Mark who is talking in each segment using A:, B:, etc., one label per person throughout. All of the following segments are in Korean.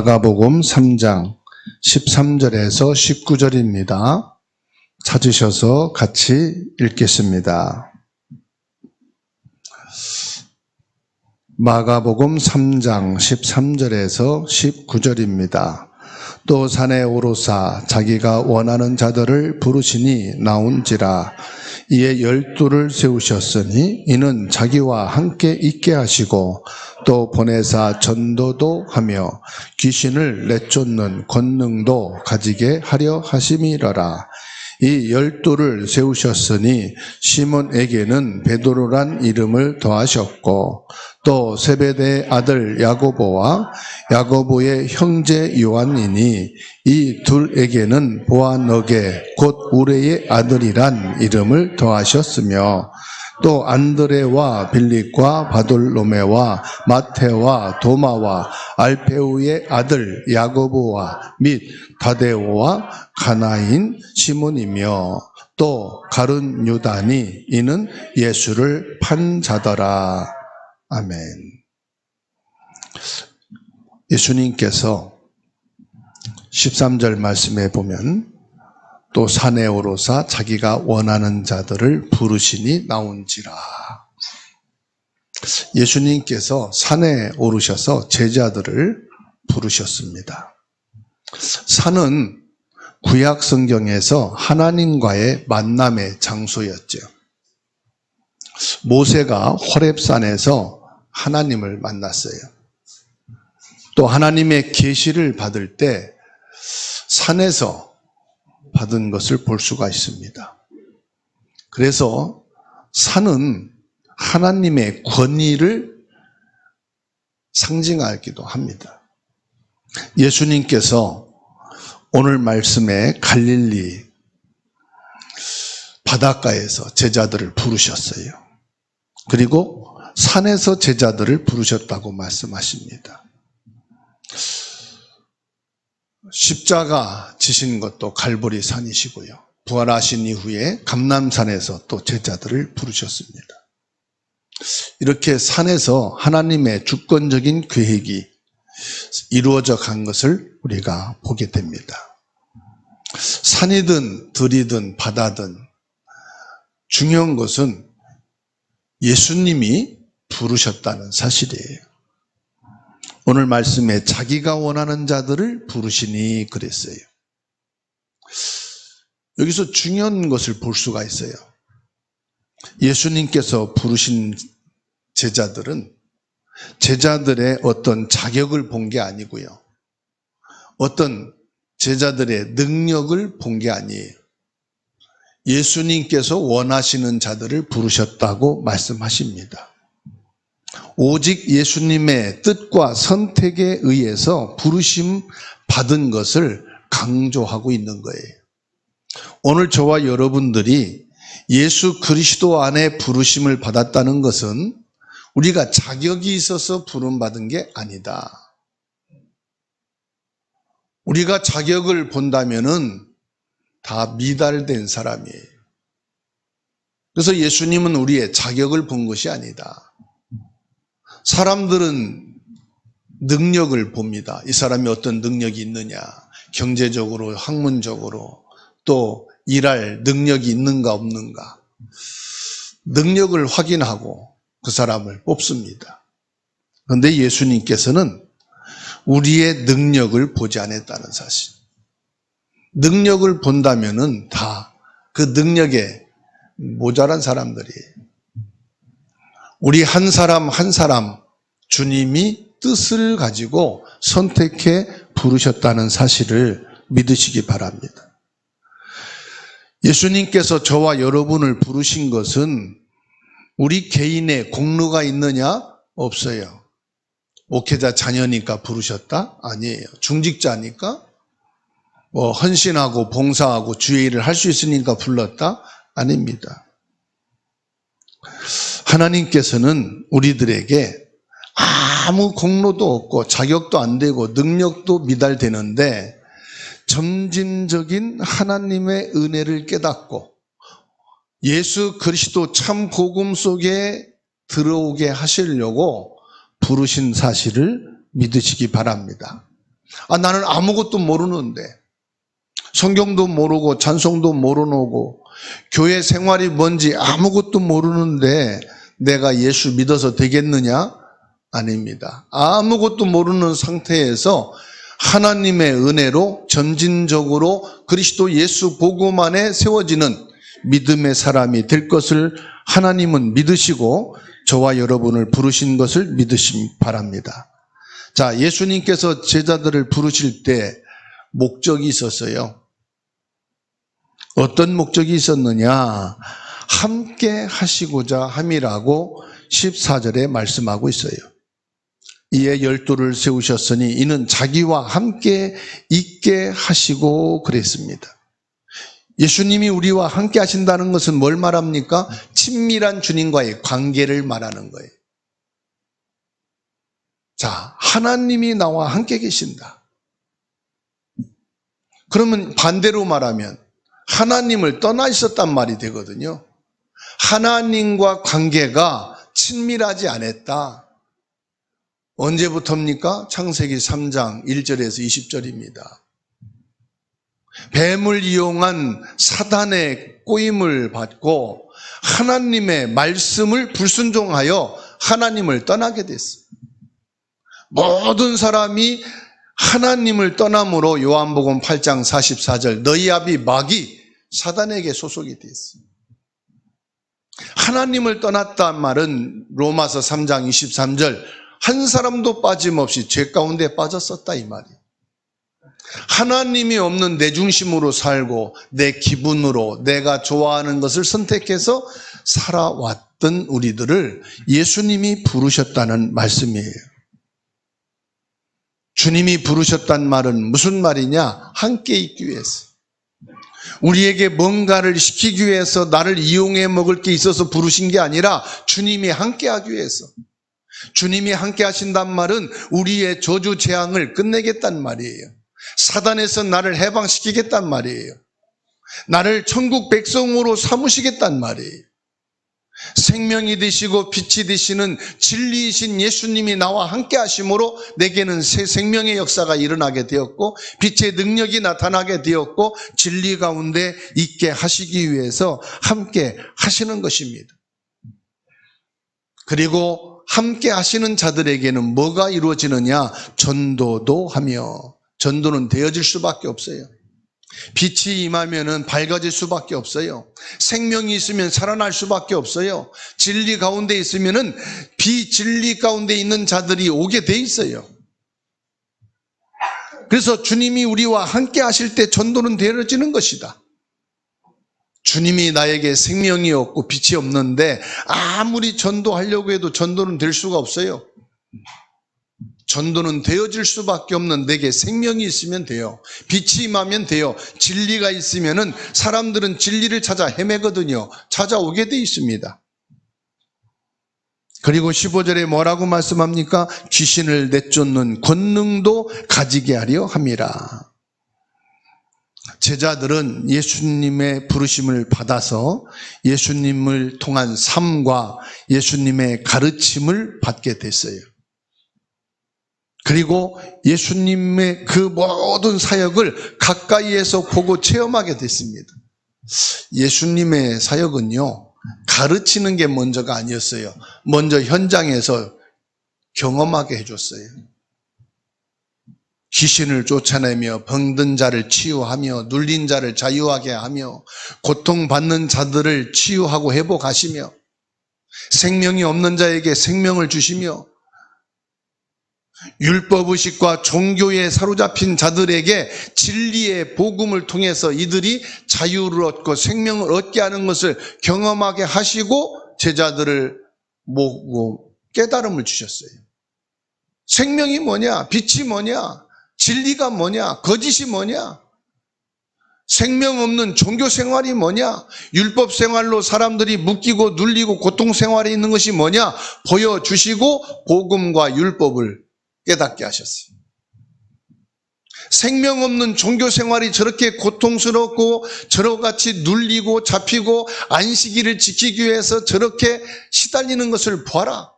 A: 마가복음 3장 13절에서 19절입니다. 찾으셔서 같이 읽겠습니다. 마가복음 3장 13절에서 19절입니다. 또 산에 오르사 자기가 원하는 자들을 부르시니 나온지라. 이에 12를 세우셨으니 이는 자기와 함께 있게 하시고 또 보내사 전도도 하며 귀신을 내쫓는 권능도 가지게 하려 하심이러라. 이 12를 세우셨으니 시몬에게는 베드로란 이름을 더하셨고 또 세베대의 아들 야고보와 야고보의 형제 요한이니 이 둘에게는 보아너게 곧 우레의 아들이란 이름을 더하셨으며 또 안드레와 빌립과 바돌로메와 마테와 도마와 알페우의 아들 야고보와 및 다데오와 가나인 시몬이며 또 가룟 유다니 이는 예수를 판 자더라. 아멘. 예수님께서 13절 말씀에 보면 또 산에 오르사 자기가 원하는 자들을 부르시니 나온지라. 예수님께서 산에 오르셔서 제자들을 부르셨습니다. 산은 구약 성경에서 하나님과의 만남의 장소였죠. 모세가 호렙산에서 하나님을 만났어요. 또 하나님의 계시를 받을 때 산에서 받은 것을 볼 수가 있습니다. 그래서 산은 하나님의 권위를 상징하기도 합니다. 예수님께서 오늘 말씀에 갈릴리 바닷가에서 제자들을 부르셨어요. 그리고 산에서 제자들을 부르셨다고 말씀하십니다. 십자가 지신 것도 갈보리 산이시고요. 부활하신 이후에 감람산에서 또 제자들을 부르셨습니다. 이렇게 산에서 하나님의 주권적인 계획이 이루어져 간 것을 우리가 보게 됩니다. 산이든 들이든 바다든 중요한 것은 예수님이 부르셨다는 사실이에요. 오늘 말씀에 자기가 원하는 자들을 부르시니 그랬어요. 여기서 중요한 것을 볼 수가 있어요. 예수님께서 부르신 제자들은 제자들의 어떤 자격을 본 게 아니고요. 어떤 제자들의 능력을 본 게 아니에요. 예수님께서 원하시는 자들을 부르셨다고 말씀하십니다. 오직 예수님의 뜻과 선택에 의해서 부르심 받은 것을 강조하고 있는 거예요. 오늘 저와 여러분들이 예수 그리스도 안에 부르심을 받았다는 것은 우리가 자격이 있어서 부름받은 게 아니다. 우리가 자격을 본다면은 다 미달된 사람이에요. 그래서 예수님은 우리의 자격을 본 것이 아니다. 사람들은 능력을 봅니다. 이 사람이 어떤 능력이 있느냐, 경제적으로, 학문적으로, 또 일할 능력이 있는가 없는가. 능력을 확인하고 그 사람을 뽑습니다. 그런데 예수님께서는 우리의 능력을 보지 않았다는 사실. 능력을 본다면은 다 그 능력에 모자란 사람들이에요. 우리 한 사람 한 사람 주님이 뜻을 가지고 선택해 부르셨다는 사실을 믿으시기 바랍니다. 예수님께서 저와 여러분을 부르신 것은 우리 개인의 공로가 있느냐? 없어요. 목회자 자녀니까 부르셨다? 아니에요. 중직자니까? 헌신하고 봉사하고 주의 일을 할 수 있으니까 불렀다? 아닙니다. 하나님께서는 우리들에게 아무 공로도 없고 자격도 안 되고 능력도 미달되는데 점진적인 하나님의 은혜를 깨닫고 예수 그리스도 참 복음 속에 들어오게 하시려고 부르신 사실을 믿으시기 바랍니다. 나는 아무것도 모르는데, 성경도 모르고 찬송도 모르고 교회 생활이 뭔지 아무것도 모르는데 내가 예수 믿어서 되겠느냐? 아닙니다. 아무것도 모르는 상태에서 하나님의 은혜로 점진적으로 그리스도 예수 복음 안에 세워지는 믿음의 사람이 될 것을 하나님은 믿으시고 저와 여러분을 부르신 것을 믿으시기 바랍니다. 자, 예수님께서 제자들을 부르실 때 목적이 있었어요. 어떤 목적이 있었느냐? 함께 하시고자 함이라고 14절에 말씀하고 있어요. 이에 12를 세우셨으니 이는 자기와 함께 있게 하시고 그랬습니다. 예수님이 우리와 함께 하신다는 것은 뭘 말합니까? 친밀한 주님과의 관계를 말하는 거예요. 자, 하나님이 나와 함께 계신다. 그러면 반대로 말하면 하나님을 떠나 있었단 말이 되거든요. 하나님과 관계가 친밀하지 않았다. 언제부터입니까? 창세기 3장 1절에서 20절입니다. 뱀을 이용한 사단의 꼬임을 받고 하나님의 말씀을 불순종하여 하나님을 떠나게 됐어요. 모든 사람이 하나님을 떠남으로 요한복음 8장 44절 너희 아비 마귀 사단에게 소속이 됐어요. 하나님을 떠났단 말은 로마서 3장 23절 한 사람도 빠짐없이 죄 가운데 빠졌었다 이 말이에요. 하나님이 없는 내 중심으로 살고 내 기분으로 내가 좋아하는 것을 선택해서 살아왔던 우리들을 예수님이 부르셨다는 말씀이에요. 주님이 부르셨단 말은 무슨 말이냐? 함께 있기 위해서. 우리에게 뭔가를 시키기 위해서 나를 이용해 먹을 게 있어서 부르신 게 아니라 주님이 함께 하기 위해서. 주님이 함께 하신단 말은 우리의 저주 재앙을 끝내겠단 말이에요. 사단에서 나를 해방시키겠단 말이에요. 나를 천국 백성으로 삼으시겠단 말이에요. 생명이 되시고 빛이 되시는 진리이신 예수님이 나와 함께 하심으로 내게는 새 생명의 역사가 일어나게 되었고 빛의 능력이 나타나게 되었고 진리 가운데 있게 하시기 위해서 함께 하시는 것입니다. 그리고 함께 하시는 자들에게는 뭐가 이루어지느냐? 전도도 하며, 전도는 되어질 수밖에 없어요. 빛이 임하면은 밝아질 수밖에 없어요. 생명이 있으면 살아날 수밖에 없어요. 진리 가운데 있으면은 비진리 가운데 있는 자들이 오게 돼 있어요. 그래서 주님이 우리와 함께 하실 때 전도는 되어지는 것이다. 주님이 나에게 생명이 없고 빛이 없는데 아무리 전도하려고 해도 전도는 될 수가 없어요. 전도는 되어질 수밖에 없는 내게 생명이 있으면 돼요. 빛이 임하면 돼요. 진리가 있으면은 사람들은 진리를 찾아 헤매거든요. 찾아오게 돼 있습니다. 그리고 15절에 뭐라고 말씀합니까? 귀신을 내쫓는 권능도 가지게 하려 함이라. 제자들은 예수님의 부르심을 받아서 예수님을 통한 삶과 예수님의 가르침을 받게 됐어요. 그리고 예수님의 그 모든 사역을 가까이에서 보고 체험하게 됐습니다. 예수님의 사역은요, 가르치는 게 먼저가 아니었어요. 먼저 현장에서 경험하게 해줬어요. 귀신을 쫓아내며 병든 자를 치유하며 눌린 자를 자유하게 하며 고통받는 자들을 치유하고 회복하시며 생명이 없는 자에게 생명을 주시며 율법의식과 종교에 사로잡힌 자들에게 진리의 복음을 통해서 이들이 자유를 얻고 생명을 얻게 하는 것을 경험하게 하시고 제자들을 모으고 깨달음을 주셨어요. 생명이 뭐냐? 빛이 뭐냐? 진리가 뭐냐? 거짓이 뭐냐? 생명 없는 종교 생활이 뭐냐? 율법 생활로 사람들이 묶이고 눌리고 고통 생활에 있는 것이 뭐냐? 보여주시고 복음과 율법을 깨닫게 하셨어요. 생명 없는 종교 생활이 저렇게 고통스럽고 저러같이 눌리고 잡히고 안식일을 지키기 위해서 저렇게 시달리는 것을 보아라.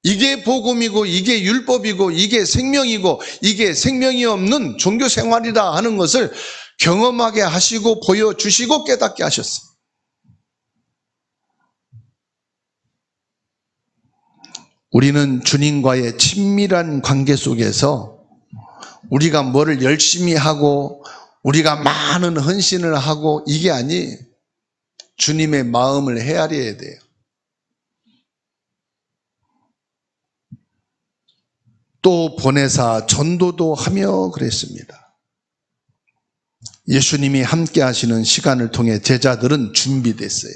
A: 이게 복음이고 이게 율법이고 이게 생명이고 이게 생명이 없는 종교 생활이다 하는 것을 경험하게 하시고 보여주시고 깨닫게 하셨어요. 우리는 주님과의 친밀한 관계 속에서 우리가 뭐를 열심히 하고 우리가 많은 헌신을 하고 이게 아니, 주님의 마음을 헤아려야 돼요. 또 보내사 전도도 하며 그랬습니다. 예수님이 함께 하시는 시간을 통해 제자들은 준비됐어요.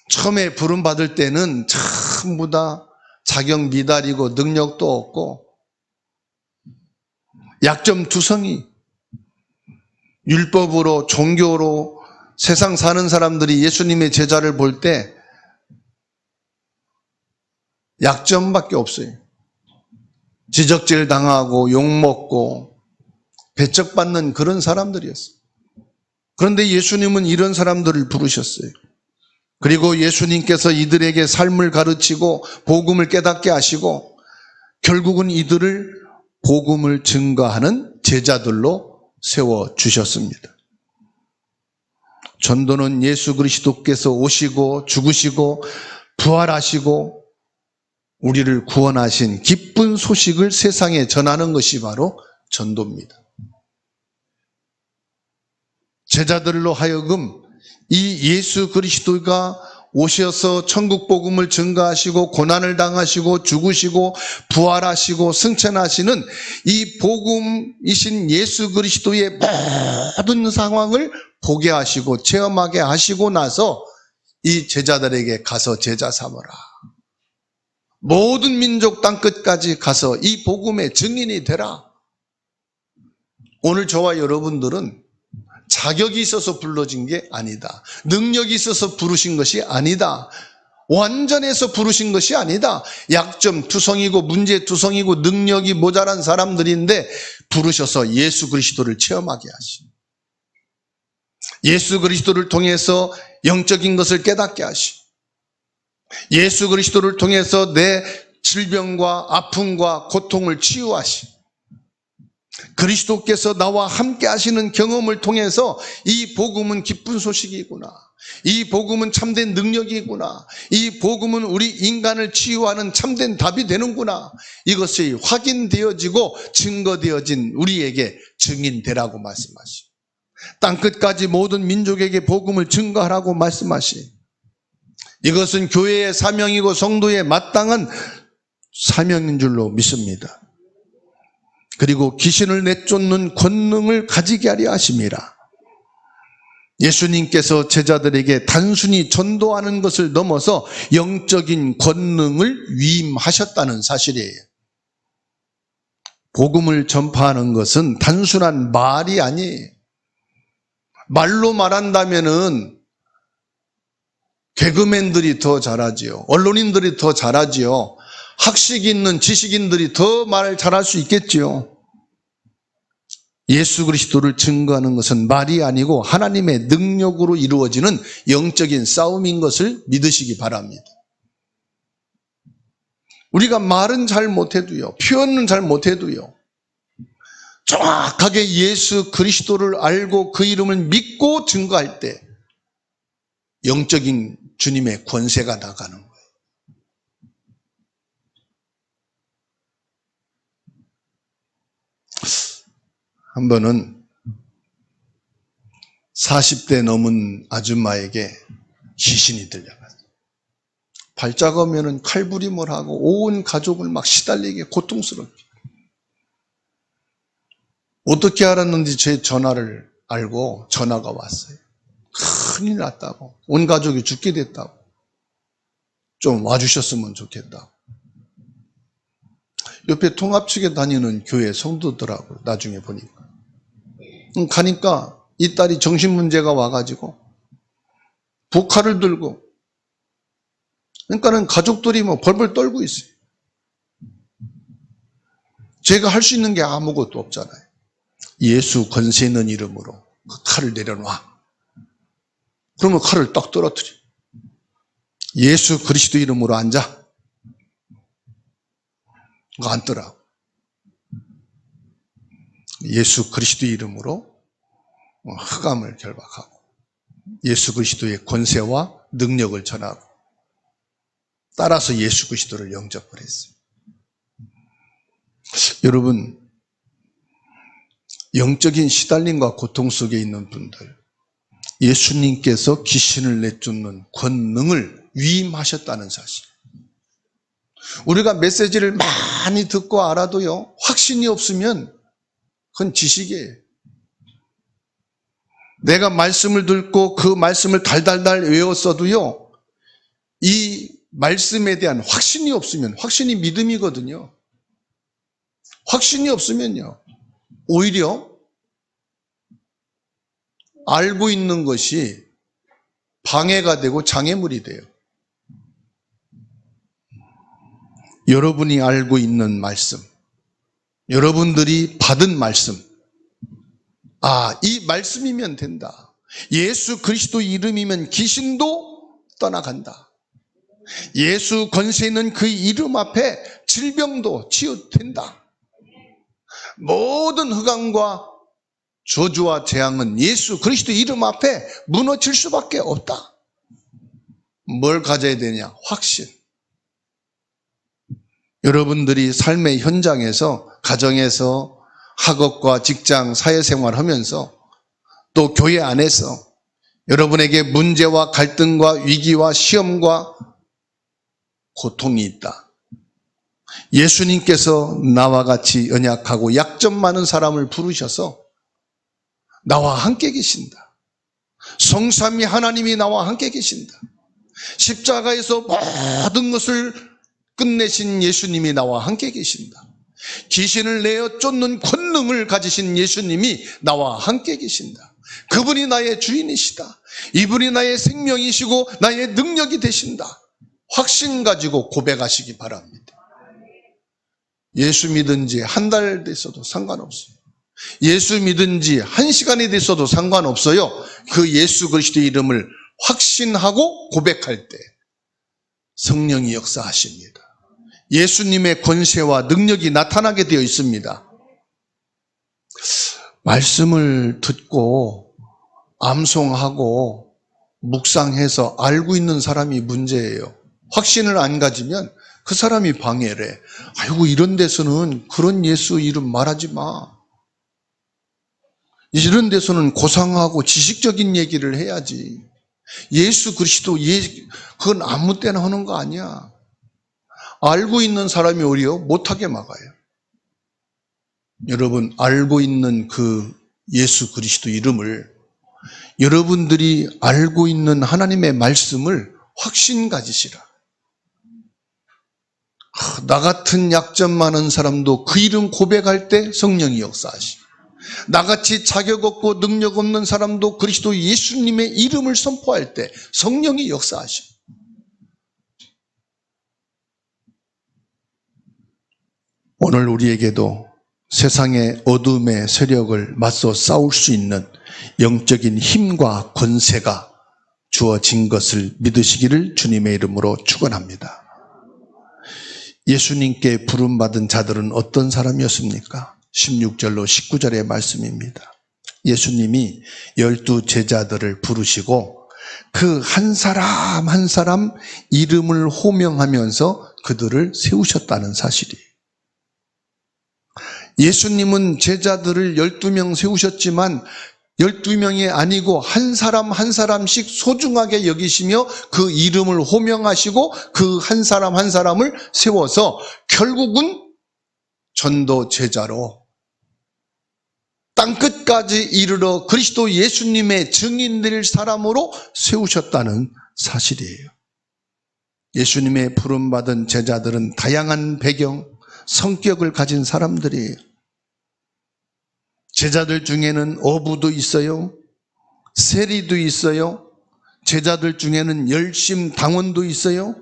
A: 처음에 부름받을 때는 전부 다 자격 미달이고 능력도 없고 약점투성이, 율법으로 종교로 세상 사는 사람들이 예수님의 제자를 볼 때 약점밖에 없어요. 지적질 당하고 욕먹고 배척받는 그런 사람들이었어요. 그런데 예수님은 이런 사람들을 부르셨어요. 그리고 예수님께서 이들에게 삶을 가르치고 복음을 깨닫게 하시고 결국은 이들을 복음을 증거하는 제자들로 세워주셨습니다. 전도는 예수 그리스도께서 오시고 죽으시고 부활하시고 우리를 구원하신 기쁜 소식을 세상에 전하는 것이 바로 전도입니다. 제자들로 하여금 이 예수 그리스도가 오셔서 천국 복음을 증거하시고 고난을 당하시고 죽으시고 부활하시고 승천하시는 이 복음이신 예수 그리스도의 모든 상황을 보게 하시고 체험하게 하시고 나서 이 제자들에게 가서 제자 삼으라. 모든 민족 땅끝까지 가서 이 복음의 증인이 되라. 오늘 저와 여러분들은 자격이 있어서 불러진 게 아니다. 능력이 있어서 부르신 것이 아니다. 완전해서 부르신 것이 아니다. 약점투성이고 문제투성이고 능력이 모자란 사람들인데 부르셔서 예수 그리스도를 체험하게 하시. 예수 그리스도를 통해서 영적인 것을 깨닫게 하시. 예수 그리스도를 통해서 내 질병과 아픔과 고통을 치유하시. 그리스도께서 나와 함께 하시는 경험을 통해서 이 복음은 기쁜 소식이구나. 이 복음은 참된 능력이구나. 이 복음은 우리 인간을 치유하는 참된 답이 되는구나. 이것이 확인되어지고 증거되어진 우리에게 증인되라고 말씀하시. 땅끝까지 모든 민족에게 복음을 증거하라고 말씀하시. 이것은 교회의 사명이고 성도의 마땅한 사명인 줄로 믿습니다. 그리고 귀신을 내쫓는 권능을 가지게 하려 하심이라. 예수님께서 제자들에게 단순히 전도하는 것을 넘어서 영적인 권능을 위임하셨다는 사실이에요. 복음을 전파하는 것은 단순한 말이 아니에요. 말로 말한다면은 개그맨들이 더 잘하지요. 언론인들이 더 잘하지요. 학식 있는 지식인들이 더 말 잘할 수 있겠지요. 예수 그리스도를 증거하는 것은 말이 아니고 하나님의 능력으로 이루어지는 영적인 싸움인 것을 믿으시기 바랍니다. 우리가 말은 잘 못해도요, 표현은 잘 못해도요, 정확하게 예수 그리스도를 알고 그 이름을 믿고 증거할 때 영적인 주님의 권세가 나가는 거예요. 한 번은 40대 넘은 아줌마에게 귀신이 들려갔어요. 발작하면 칼부림을 하고 온 가족을 막 시달리게 고통스럽게. 어떻게 알았는지 제 전화를 알고 전화가 왔어요. 큰일 났다고. 온 가족이 죽게 됐다고. 좀 와주셨으면 좋겠다고. 옆에 통합 측에 다니는 교회 성도더라고요. 나중에 보니까. 가니까 이 딸이 정신문제가 와가지고 보칼을 들고, 그러니까는 가족들이 뭐 벌벌 떨고 있어요. 제가 할 수 있는 게 아무것도 없잖아요. 예수 권세 있는 이름으로 그 칼을 내려놔. 그러면 칼을 딱 떨어뜨려. 예수 그리스도 이름으로 앉아. 않더라고. 예수 그리스도의 이름으로 흑암을 결박하고 예수 그리스도의 권세와 능력을 전하고 따라서 예수 그리스도를 영접을 했어요. 여러분, 영적인 시달림과 고통 속에 있는 분들, 예수님께서 귀신을 내쫓는 권능을 위임하셨다는 사실. 우리가 메시지를 많이 듣고 알아도요, 확신이 없으면 그건 지식이에요. 내가 말씀을 듣고 그 말씀을 달달달 외웠어도요, 이 말씀에 대한 확신이 없으면, 확신이 믿음이거든요. 확신이 없으면요, 오히려 알고 있는 것이 방해가 되고 장애물이 돼요. 여러분이 알고 있는 말씀, 여러분들이 받은 말씀, 이 말씀이면 된다. 예수 그리스도 이름이면 귀신도 떠나간다. 예수 권세 있는 그 이름 앞에 질병도 치유된다. 모든 흑암과 저주와 재앙은 예수 그리스도 이름 앞에 무너질 수밖에 없다. 뭘 가져야 되냐? 확신. 여러분들이 삶의 현장에서, 가정에서, 학업과 직장, 사회생활 하면서 또 교회 안에서 여러분에게 문제와 갈등과 위기와 시험과 고통이 있다. 예수님께서 나와 같이 연약하고 약점 많은 사람을 부르셔서 나와 함께 계신다. 성삼위 하나님이 나와 함께 계신다. 십자가에서 모든 것을 끝내신 예수님이 나와 함께 계신다. 귀신을 내어 쫓는 권능을 가지신 예수님이 나와 함께 계신다. 그분이 나의 주인이시다. 이분이 나의 생명이시고 나의 능력이 되신다. 확신 가지고 고백하시기 바랍니다. 예수 믿은 지 한 달 됐어도 상관없어요. 예수 믿은 지 1시간이 됐어도 상관없어요. 그 예수 그리스도의 이름을 확신하고 고백할 때 성령이 역사하십니다. 예수님의 권세와 능력이 나타나게 되어 있습니다. 말씀을 듣고 암송하고 묵상해서 알고 있는 사람이 문제예요. 확신을 안 가지면 그 사람이 방해를 해. 아이고, 이런 데서는 그런 예수 이름 말하지 마. 이런 데서는 고상하고 지식적인 얘기를 해야지. 예수 그리스도, 그건 아무 때나 하는 거 아니야. 알고 있는 사람이 오히려 못하게 막아요. 여러분, 알고 있는 그 예수 그리스도 이름을, 여러분들이 알고 있는 하나님의 말씀을 확신 가지시라. 나 같은 약점 많은 사람도 그 이름 고백할 때 성령이 역사하시고, 나같이 자격 없고 능력 없는 사람도 그리스도 예수님의 이름을 선포할 때 성령이 역사하시고, 오늘 우리에게도 세상의 어둠의 세력을 맞서 싸울 수 있는 영적인 힘과 권세가 주어진 것을 믿으시기를 주님의 이름으로 축원합니다. 예수님께 부름받은 자들은 어떤 사람이었습니까? 16절로 19절의 말씀입니다. 예수님이 12 제자들을 부르시고 그 한 사람 한 사람 이름을 호명하면서 그들을 세우셨다는 사실이에요. 예수님은 제자들을 12명 세우셨지만 12명이 아니고 한 사람 한 사람씩 소중하게 여기시며 그 이름을 호명하시고 그 한 사람 한 사람을 세워서 결국은 전도 제자로 땅끝까지 이르러 그리스도 예수님의 증인될 사람으로 세우셨다는 사실이에요. 예수님의 부름받은 제자들은 다양한 배경, 성격을 가진 사람들이에요. 제자들 중에는 어부도 있어요. 세리도 있어요. 제자들 중에는 열심 당원도 있어요.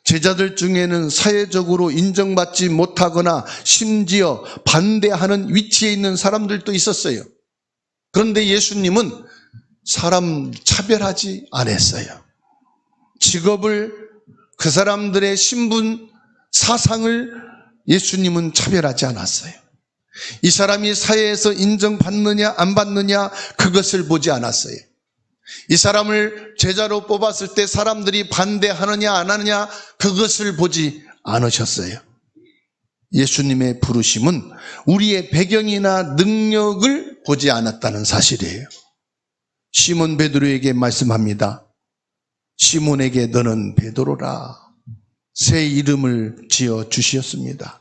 A: 제자들 중에는 사회적으로 인정받지 못하거나 심지어 반대하는 위치에 있는 사람들도 있었어요. 그런데 예수님은 사람 차별하지 않았어요. 직업을, 그 사람들의 신분, 사상을 예수님은 차별하지 않았어요. 이 사람이 사회에서 인정받느냐 안 받느냐 그것을 보지 않았어요. 이 사람을 제자로 뽑았을 때 사람들이 반대하느냐 안 하느냐 그것을 보지 않으셨어요. 예수님의 부르심은 우리의 배경이나 능력을 보지 않았다는 사실이에요. 시몬 베드로에게 말씀합니다. 시몬에게 너는 베드로라. 새 이름을 지어 주셨습니다.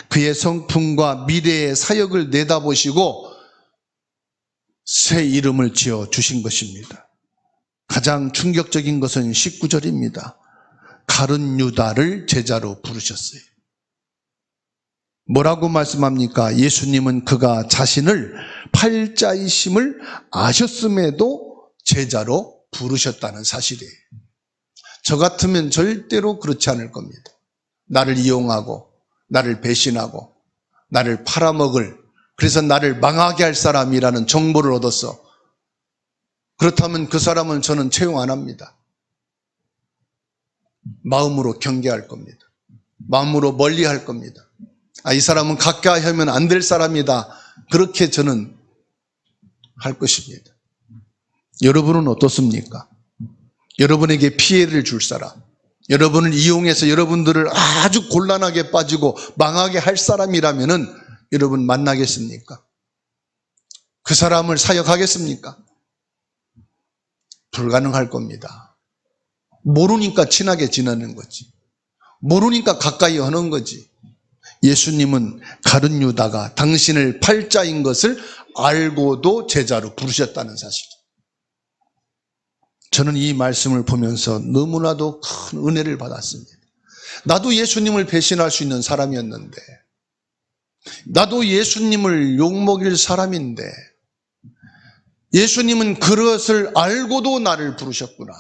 A: 그의 성품과 미래의 사역을 내다보시고 새 이름을 지어 주신 것입니다. 가장 충격적인 것은 19절입니다. 가룟 유다를 제자로 부르셨어요. 뭐라고 말씀합니까? 예수님은 그가 자신을 팔자이심을 아셨음에도 제자로 부르셨다는 사실이에요. 저 같으면 절대로 그렇지 않을 겁니다. 나를 이용하고 나를 배신하고 나를 팔아먹을, 그래서 나를 망하게 할 사람이라는 정보를 얻었어. 그렇다면 그 사람은 저는 채용 안 합니다. 마음으로 경계할 겁니다. 마음으로 멀리할 겁니다. 이 사람은 가까이 하면 안 될 사람이다. 그렇게 저는 할 것입니다. 여러분은 어떻습니까? 여러분에게 피해를 줄 사람, 여러분을 이용해서 여러분들을 아주 곤란하게 빠지고 망하게 할 사람이라면은 여러분 만나겠습니까? 그 사람을 사역하겠습니까? 불가능할 겁니다. 모르니까 친하게 지내는 거지. 모르니까 가까이 하는 거지. 예수님은 가룟 유다가 당신을 팔자인 것을 알고도 제자로 부르셨다는 사실. 저는 이 말씀을 보면서 너무나도 큰 은혜를 받았습니다. 나도 예수님을 배신할 수 있는 사람이었는데, 나도 예수님을 욕먹일 사람인데, 예수님은 그것을 알고도 나를 부르셨구나.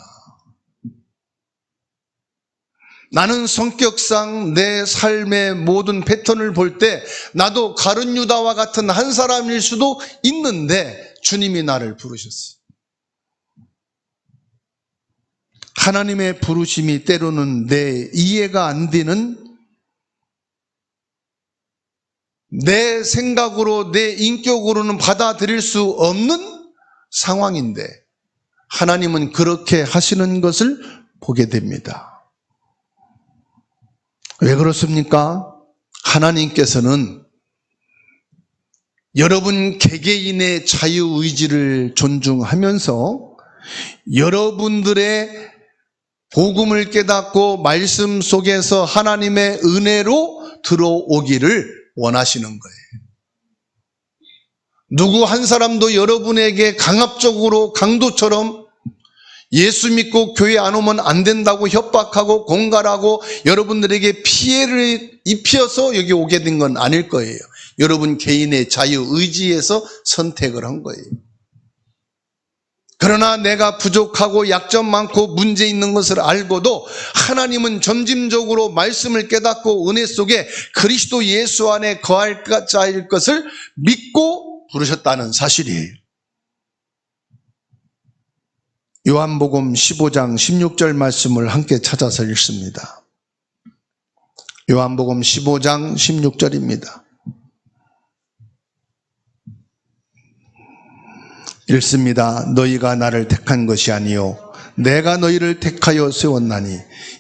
A: 나는 성격상 내 삶의 모든 패턴을 볼 때 나도 가룟 유다와 같은 한 사람일 수도 있는데 주님이 나를 부르셨어요. 하나님의 부르심이 때로는 내 이해가 안 되는, 내 생각으로 내 인격으로는 받아들일 수 없는 상황인데 하나님은 그렇게 하시는 것을 보게 됩니다. 왜 그렇습니까? 하나님께서는 여러분 개개인의 자유의지를 존중하면서 여러분들의 복음을 깨닫고 말씀 속에서 하나님의 은혜로 들어오기를 원하시는 거예요. 누구 한 사람도 여러분에게 강압적으로 강도처럼 예수 믿고 교회 안 오면 안 된다고 협박하고 공갈하고 여러분들에게 피해를 입혀서 여기 오게 된 건 아닐 거예요. 여러분 개인의 자유의지에서 선택을 한 거예요. 그러나 내가 부족하고 약점 많고 문제 있는 것을 알고도 하나님은 점진적으로 말씀을 깨닫고 은혜 속에 그리스도 예수 안에 거할 자일 것을 믿고 부르셨다는 사실이에요. 요한복음 15장 16절 말씀을 함께 찾아서 읽습니다. 요한복음 15장 16절입니다. 읽습니다. 너희가 나를 택한 것이 아니요 내가 너희를 택하여 세웠나니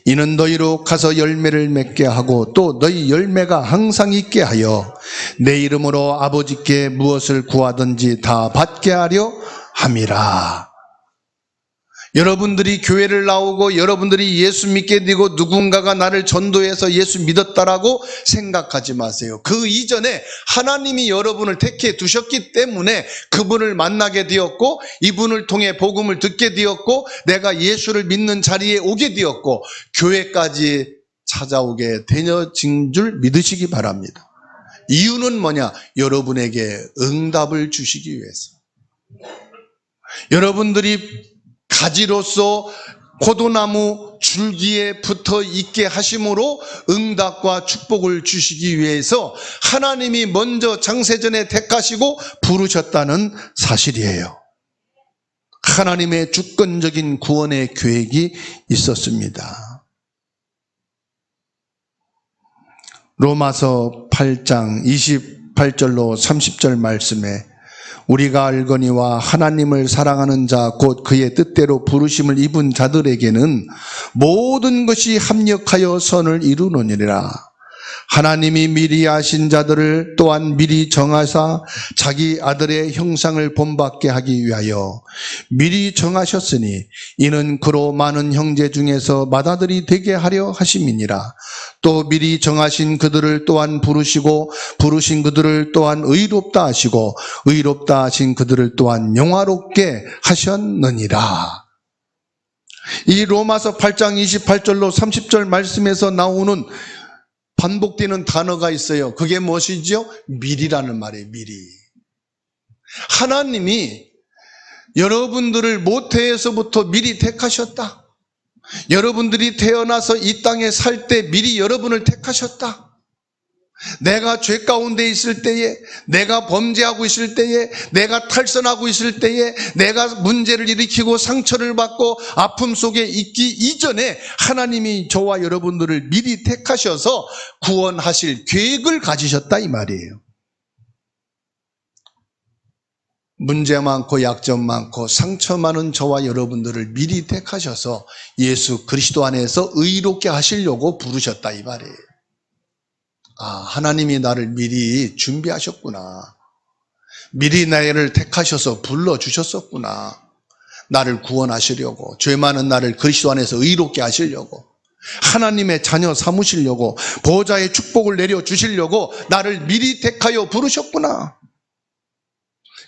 A: 이는 너희로 가서 열매를 맺게 하고 또 너희 열매가 항상 있게 하여 내 이름으로 아버지께 무엇을 구하든지 다 받게 하려 함이라. 여러분들이 교회를 나오고 여러분들이 예수 믿게 되고 누군가가 나를 전도해서 예수 믿었다라고 생각하지 마세요. 그 이전에 하나님이 여러분을 택해 두셨기 때문에 그분을 만나게 되었고 이분을 통해 복음을 듣게 되었고 내가 예수를 믿는 자리에 오게 되었고 교회까지 찾아오게 되어진 줄 믿으시기 바랍니다. 이유는 뭐냐? 여러분에게 응답을 주시기 위해서. 여러분들이 가지로서 포도나무 줄기에 붙어 있게 하심으로 응답과 축복을 주시기 위해서 하나님이 먼저 창세전에 택하시고 부르셨다는 사실이에요. 하나님의 주권적인 구원의 계획이 있었습니다. 로마서 8장 28절로 30절 말씀에 우리가 알거니와 하나님을 사랑하는 자 곧 그의 뜻대로 부르심을 입은 자들에게는 모든 것이 합력하여 선을 이루느니라. 하나님이 미리 아신 자들을 또한 미리 정하사 자기 아들의 형상을 본받게 하기 위하여 미리 정하셨으니 이는 그로 많은 형제 중에서 맏아들이 되게 하려 하심이니라. 또 미리 정하신 그들을 또한 부르시고 부르신 그들을 또한 의롭다 하시고 의롭다 하신 그들을 또한 영화롭게 하셨느니라. 이 로마서 8장 28절로 30절 말씀에서 나오는 반복되는 단어가 있어요. 그게 무엇이죠? 미리라는 말이에요. 미리. 하나님이 여러분들을 모태에서부터 미리 택하셨다. 여러분들이 태어나서 이 땅에 살 때 미리 여러분을 택하셨다. 내가 죄 가운데 있을 때에, 내가 범죄하고 있을 때에, 내가 탈선하고 있을 때에, 내가 문제를 일으키고 상처를 받고 아픔 속에 있기 이전에 하나님이 저와 여러분들을 미리 택하셔서 구원하실 계획을 가지셨다 이 말이에요. 문제 많고 약점 많고 상처 많은 저와 여러분들을 미리 택하셔서 예수 그리스도 안에서 의롭게 하시려고 부르셨다 이 말이에요. 아, 하나님이 나를 미리 준비하셨구나. 미리 나를 택하셔서 불러주셨었구나. 나를 구원하시려고, 죄 많은 나를 그리스도 안에서 의롭게 하시려고, 하나님의 자녀 삼으시려고, 보호자의 축복을 내려주시려고 나를 미리 택하여 부르셨구나.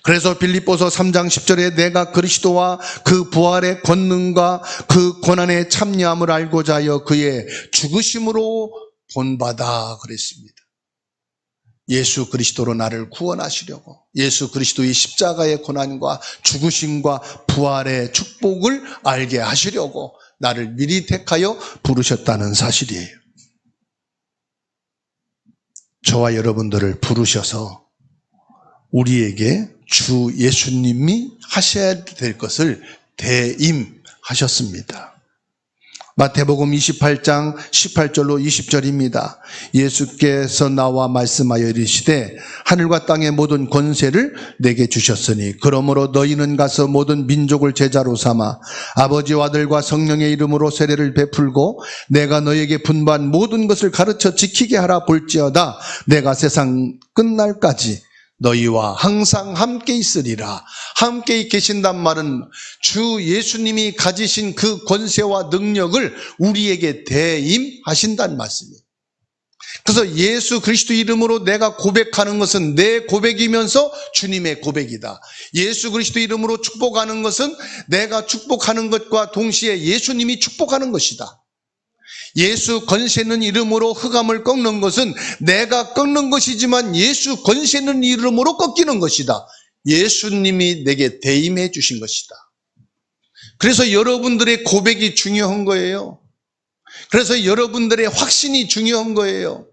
A: 그래서 빌립보서 3장 10절에 내가 그리스도와 그 부활의 권능과 그 고난의 참여함을 알고자 하여 그의 죽으심으로 본받아 그랬습니다. 예수 그리스도로 나를 구원하시려고, 예수 그리스도의 십자가의 고난과 죽으심과 부활의 축복을 알게 하시려고 나를 미리 택하여 부르셨다는 사실이에요. 저와 여러분들을 부르셔서 우리에게 주 예수님이 하셔야 될 것을 대임하셨습니다. 마태복음 28장 18절로 20절입니다. 예수께서 나와 말씀하여 이르시되 하늘과 땅의 모든 권세를 내게 주셨으니 그러므로 너희는 가서 모든 민족을 제자로 삼아 아버지와 아들과 성령의 이름으로 세례를 베풀고 내가 너희에게 분부한 모든 것을 가르쳐 지키게 하라 볼지어다 내가 세상 끝날까지 너희와 항상 함께 있으리라. 함께 계신단 말은 주 예수님이 가지신 그 권세와 능력을 우리에게 대임하신다는 말씀이에요. 그래서 예수 그리스도 이름으로 내가 고백하는 것은 내 고백이면서 주님의 고백이다. 예수 그리스도 이름으로 축복하는 것은 내가 축복하는 것과 동시에 예수님이 축복하는 것이다. 예수 권세 있는 이름으로 흑암을 꺾는 것은 내가 꺾는 것이지만 예수 권세 있는 이름으로 꺾이는 것이다. 예수님이 내게 대임해 주신 것이다. 그래서 여러분들의 고백이 중요한 거예요. 그래서 여러분들의 확신이 중요한 거예요.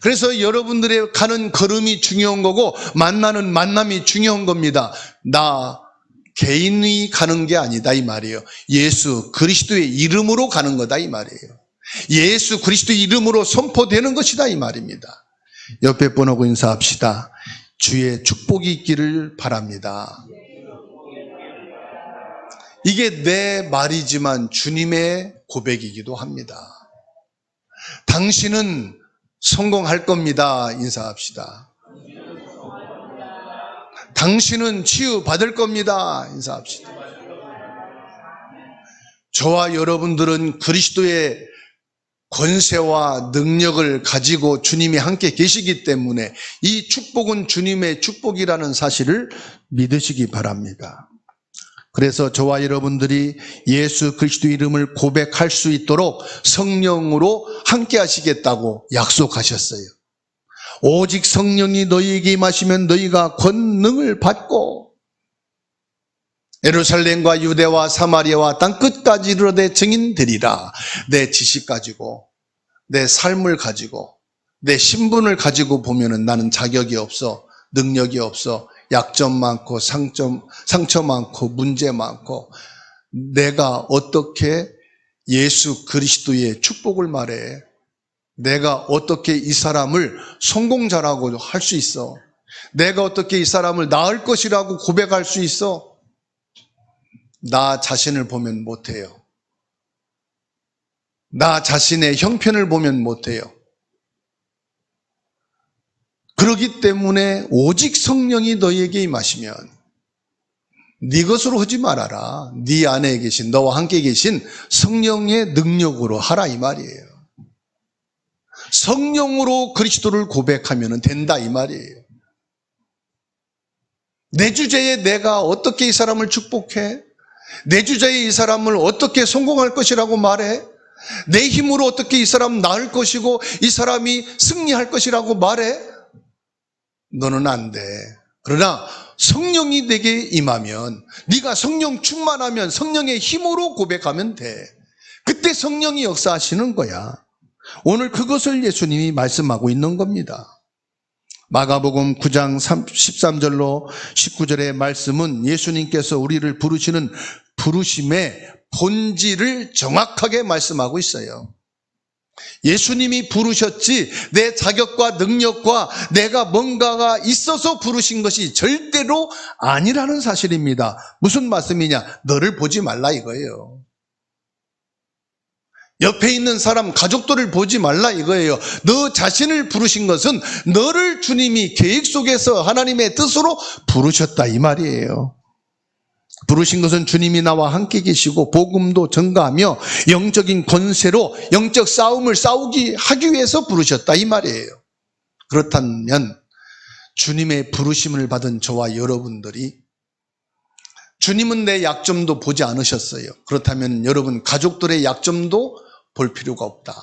A: 그래서 여러분들의 가는 걸음이 중요한 거고 만나는 만남이 중요한 겁니다. 나 개인이 가는 게 아니다 이 말이에요. 예수 그리스도의 이름으로 가는 거다 이 말이에요. 예수 그리스도 이름으로 선포되는 것이다 이 말입니다. 옆에 분하고 인사합시다. 주의 축복이 있기를 바랍니다. 이게 내 말이지만 주님의 고백이기도 합니다. 당신은 성공할 겁니다. 인사합시다. 당신은 치유받을 겁니다. 인사합시다. 저와 여러분들은 그리스도의 권세와 능력을 가지고 주님이 함께 계시기 때문에 이 축복은 주님의 축복이라는 사실을 믿으시기 바랍니다. 그래서 저와 여러분들이 예수 그리스도 이름을 고백할 수 있도록 성령으로 함께 하시겠다고 약속하셨어요. 오직 성령이 너희에게 임하시면 너희가 권능을 받고 예루살렘과 유대와 사마리아와 땅 끝까지 이르러 증인되리라. 내 지식 가지고 내 삶을 가지고 내 신분을 가지고 보면은 나는 자격이 없어, 능력이 없어, 약점 많고 상처 많고 문제 많고 내가 어떻게 예수 그리스도의 축복을 말해? 내가 어떻게 이 사람을 성공자라고 할 수 있어? 내가 어떻게 이 사람을 낳을 것이라고 고백할 수 있어? 나 자신을 보면 못해요. 나 자신의 형편을 보면 못해요. 그렇기 때문에 오직 성령이 너희에게 임하시면 네 것으로 하지 말아라. 네 안에 계신, 너와 함께 계신 성령의 능력으로 하라 이 말이에요. 성령으로 그리스도를 고백하면 된다 이 말이에요. 내 주제에 내가 어떻게 이 사람을 축복해? 내 주제에 이 사람을 어떻게 성공할 것이라고 말해? 내 힘으로 어떻게 이 사람 낳을 것이고 이 사람이 승리할 것이라고 말해? 너는 안 돼. 그러나 성령이 내게 임하면, 네가 성령 충만하면 성령의 힘으로 고백하면 돼. 그때 성령이 역사하시는 거야. 오늘 그것을 예수님이 말씀하고 있는 겁니다. 마가복음 9장 13절로 19절의 말씀은 예수님께서 우리를 부르시는 부르심의 본질을 정확하게 말씀하고 있어요. 예수님이 부르셨지 내 자격과 능력과 내가 뭔가가 있어서 부르신 것이 절대로 아니라는 사실입니다. 무슨 말씀이냐? 너를 보지 말라 이거예요. 옆에 있는 사람, 가족들을 보지 말라 이거예요. 너 자신을 부르신 것은 너를 주님이 계획 속에서 하나님의 뜻으로 부르셨다 이 말이에요. 부르신 것은 주님이 나와 함께 계시고 복음도 전가하며 영적인 권세로 영적 싸움을 하기 위해서 부르셨다 이 말이에요. 그렇다면 주님의 부르심을 받은 저와 여러분들이, 주님은 내 약점도 보지 않으셨어요. 그렇다면 여러분 가족들의 약점도 볼 필요가 없다.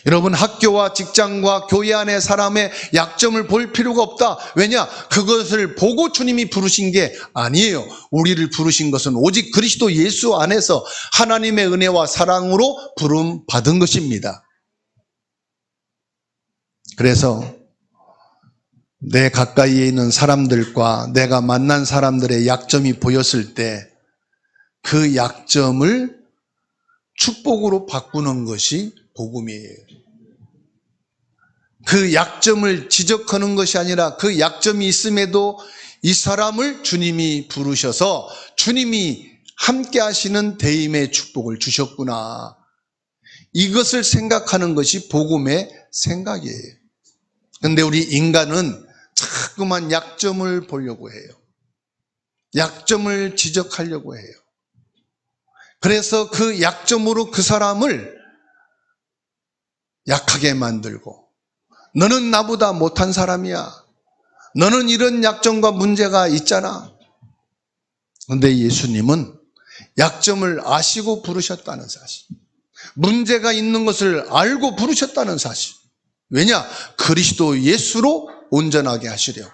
A: 여러분 학교와 직장과 교회 안의 사람의 약점을 볼 필요가 없다. 왜냐? 그것을 보고 주님이 부르신 게 아니에요. 우리를 부르신 것은 오직 그리스도 예수 안에서 하나님의 은혜와 사랑으로 부름 받은 것입니다. 그래서 내 가까이에 있는 사람들과 내가 만난 사람들의 약점이 보였을 때 그 약점을 축복으로 바꾸는 것이 복음이에요. 그 약점을 지적하는 것이 아니라 그 약점이 있음에도 이 사람을 주님이 부르셔서 주님이 함께 하시는 대임의 축복을 주셨구나. 이것을 생각하는 것이 복음의 생각이에요. 그런데 우리 인간은 자꾸만 약점을 보려고 해요. 약점을 지적하려고 해요. 그래서 그 약점으로 그 사람을 약하게 만들고, 너는 나보다 못한 사람이야. 너는 이런 약점과 문제가 있잖아. 그런데 예수님은 약점을 아시고 부르셨다는 사실, 문제가 있는 것을 알고 부르셨다는 사실. 왜냐? 그리스도 예수로 온전하게 하시려고.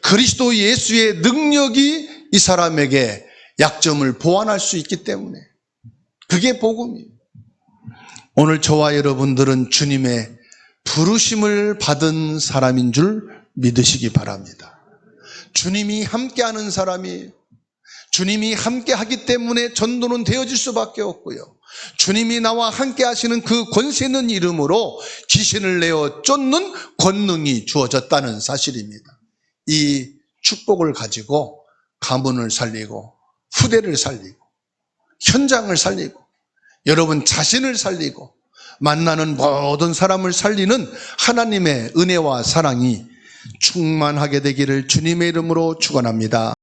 A: 그리스도 예수의 능력이 이 사람에게 약점을 보완할 수 있기 때문에. 그게 복음이에요. 오늘 저와 여러분들은 주님의 부르심을 받은 사람인 줄 믿으시기 바랍니다. 주님이 함께하는 사람이에요. 주님이 함께하기 때문에 전도는 되어질 수밖에 없고요. 주님이 나와 함께 하시는 그 권세 있는 이름으로 귀신을 내어 쫓는 권능이 주어졌다는 사실입니다. 이 축복을 가지고 가문을 살리고 후대를 살리고 현장을 살리고 여러분 자신을 살리고 만나는 모든 사람을 살리는 하나님의 은혜와 사랑이 충만하게 되기를 주님의 이름으로 축원합니다.